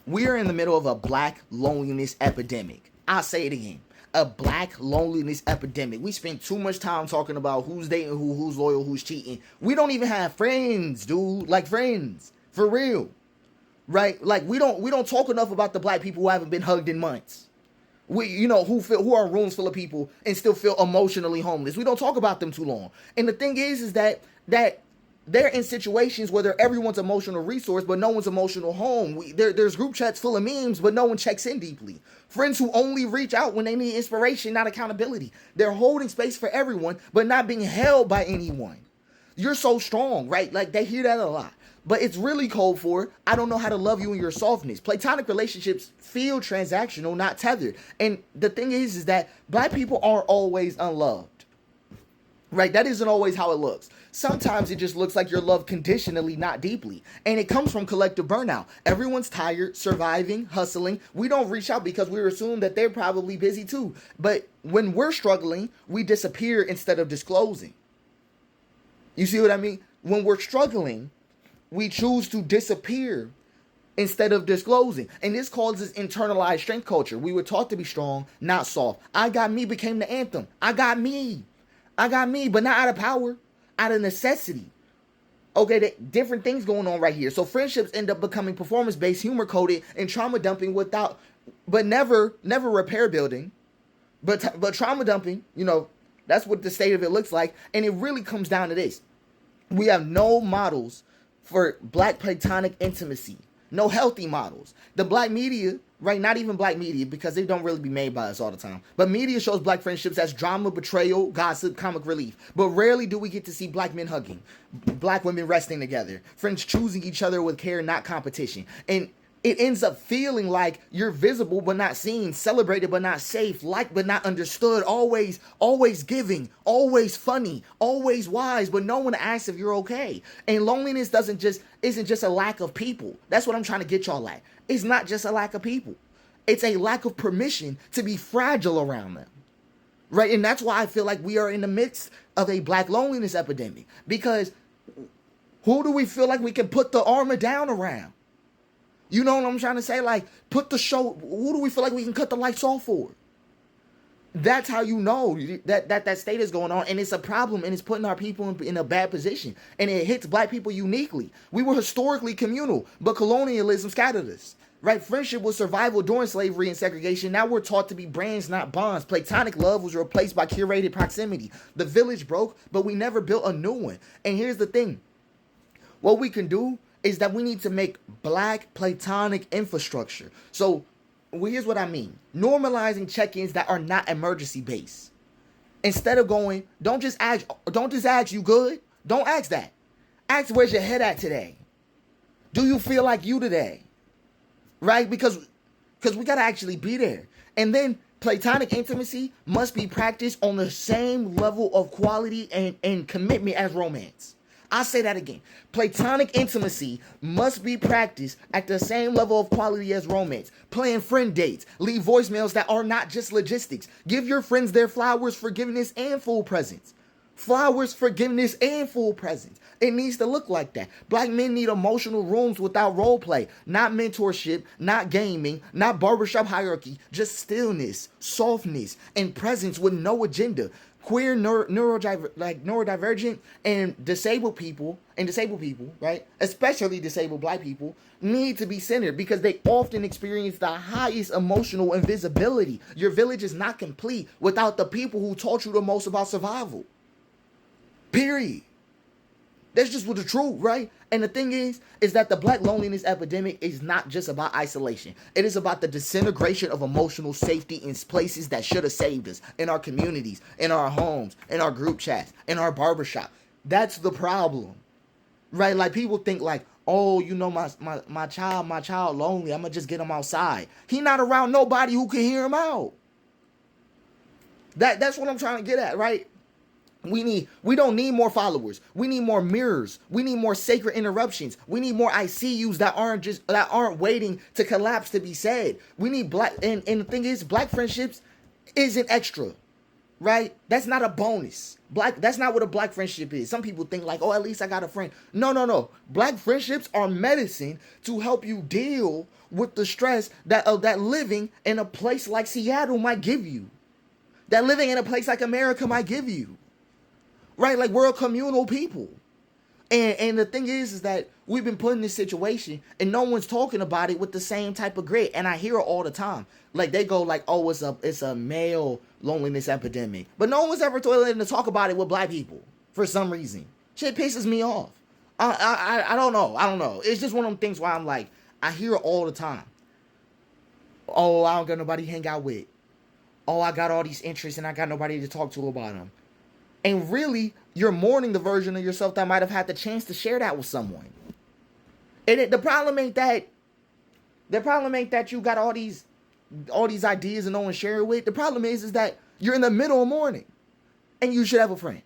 We are in the middle of a black loneliness epidemic. I'll say it again. A black loneliness epidemic. We spend too much time talking about who's dating who, who's loyal, who's cheating. We don't even have friends, dude. Like friends. For real. Right? Like we don't talk enough about the black people who haven't been hugged in months. Who are rooms full of people and still feel emotionally homeless. We don't talk about them too long. And the thing is that they're in situations where they're everyone's emotional resource, but no one's emotional home. There's group chats full of memes, but no one checks in deeply. Friends who only reach out when they need inspiration, not accountability. They're holding space for everyone, but not being held by anyone. You're so strong, right? Like they hear that a lot. But it's really code for, I don't know how to love you in your softness. Platonic relationships feel transactional, not tethered. And the thing is that black people aren't always unloved. Right? That isn't always how it looks. Sometimes it just looks like you're loved conditionally, not deeply. And it comes from collective burnout. Everyone's tired, surviving, hustling. We don't reach out because we assume that they're probably busy too. But when we're struggling, we disappear instead of disclosing. You see what I mean? When we're struggling, we choose to disappear instead of disclosing. And this causes internalized strength culture. We were taught to be strong, not soft. I got me became the anthem. I got me, but not out of power, out of necessity. Okay, different things going on right here. So friendships end up becoming performance-based, humor-coded, and trauma dumping but never repair building. But trauma dumping, that's what the state of it looks like. And it really comes down to this. We have no models for black platonic intimacy. No healthy models. The black media, right? Not even black media, because they don't really be made by us all the time. But media shows black friendships as drama, betrayal, gossip, comic relief. But rarely do we get to see black men hugging, black women resting together, friends choosing each other with care, not competition. And it ends up feeling like you're visible but not seen, celebrated but not safe, liked but not understood, always giving, always funny, always wise, but no one asks if you're okay. And loneliness isn't just a lack of people. That's what I'm trying to get y'all at. It's not just a lack of people. It's a lack of permission to be fragile around them. Right? And that's why I feel like we are in the midst of a black loneliness epidemic. Because who do we feel like we can put the armor down around? You know what I'm trying to say? Like, who do we feel like we can cut the lights off for? That's how you know that state is going on. And it's a problem, and it's putting our people in a bad position. And it hits black people uniquely. We were historically communal, but colonialism scattered us. Right? Friendship was survival during slavery and segregation. Now we're taught to be brands, not bonds. Platonic love was replaced by curated proximity. The village broke, but we never built a new one. And here's the thing. What we can do is that we need to make black platonic infrastructure. So here's what I mean. Normalizing check-ins that are not emergency based. Instead of going, don't just ask you good. Don't ask that. Ask where's your head at today. Do you feel like you today? Right? Because we gotta actually be there. And then platonic intimacy must be practiced on the same level of quality and commitment as romance. I'll say that again. Platonic intimacy must be practiced at the same level of quality as romance. Plan friend dates. Leave voicemails that are not just logistics. Give your friends their flowers, forgiveness, and full presents. Flowers, forgiveness, and full presents. It needs to look like that. Black men need emotional rooms without role play. Not mentorship, not gaming, not barbershop hierarchy. Just stillness, softness, and presence with no agenda. Queer, neurodivergent, and disabled people, right? Especially disabled black people, need to be centered because they often experience the highest emotional invisibility. Your village is not complete without the people who taught you the most about survival. Period. That's just what the truth, right? And the thing is that the black loneliness epidemic is not just about isolation. It is about the disintegration of emotional safety in places that should have saved us, in our communities, in our homes, in our group chats, in our barbershop. That's the problem, right? Like people think like, oh, my child lonely. I'm gonna just get him outside. He not around nobody who can hear him out. That's what I'm trying to get at, right? We don't need more followers. We need more mirrors. We need more sacred interruptions. We need more ICUs that aren't waiting to collapse to be said. We need black and the thing is, black friendships isn't extra. right? That's not a bonus. That's not what a black friendship is. Some people think like, oh, at least I got a friend. No, no, no. Black friendships are medicine to help you deal with the stress that living in a place like Seattle might give you. That living in a place like America might give you. Right? Like, we're a communal people. And the thing is that we've been put in this situation and no one's talking about it with the same type of grit. And I hear it all the time. Like, they go like, oh, it's a male loneliness epidemic. But no one's ever willing to talk about it with black people for some reason. Shit pisses me off. I don't know. I don't know. It's just one of them things where I'm like, I hear it all the time. Oh, I don't got nobody to hang out with. Oh, I got all these interests and I got nobody to talk to about them. And really, you're mourning the version of yourself that might have had the chance to share that with someone. And the problem ain't that you got all these ideas and no one share it with. The problem is that you're in the middle of mourning and you should have a friend.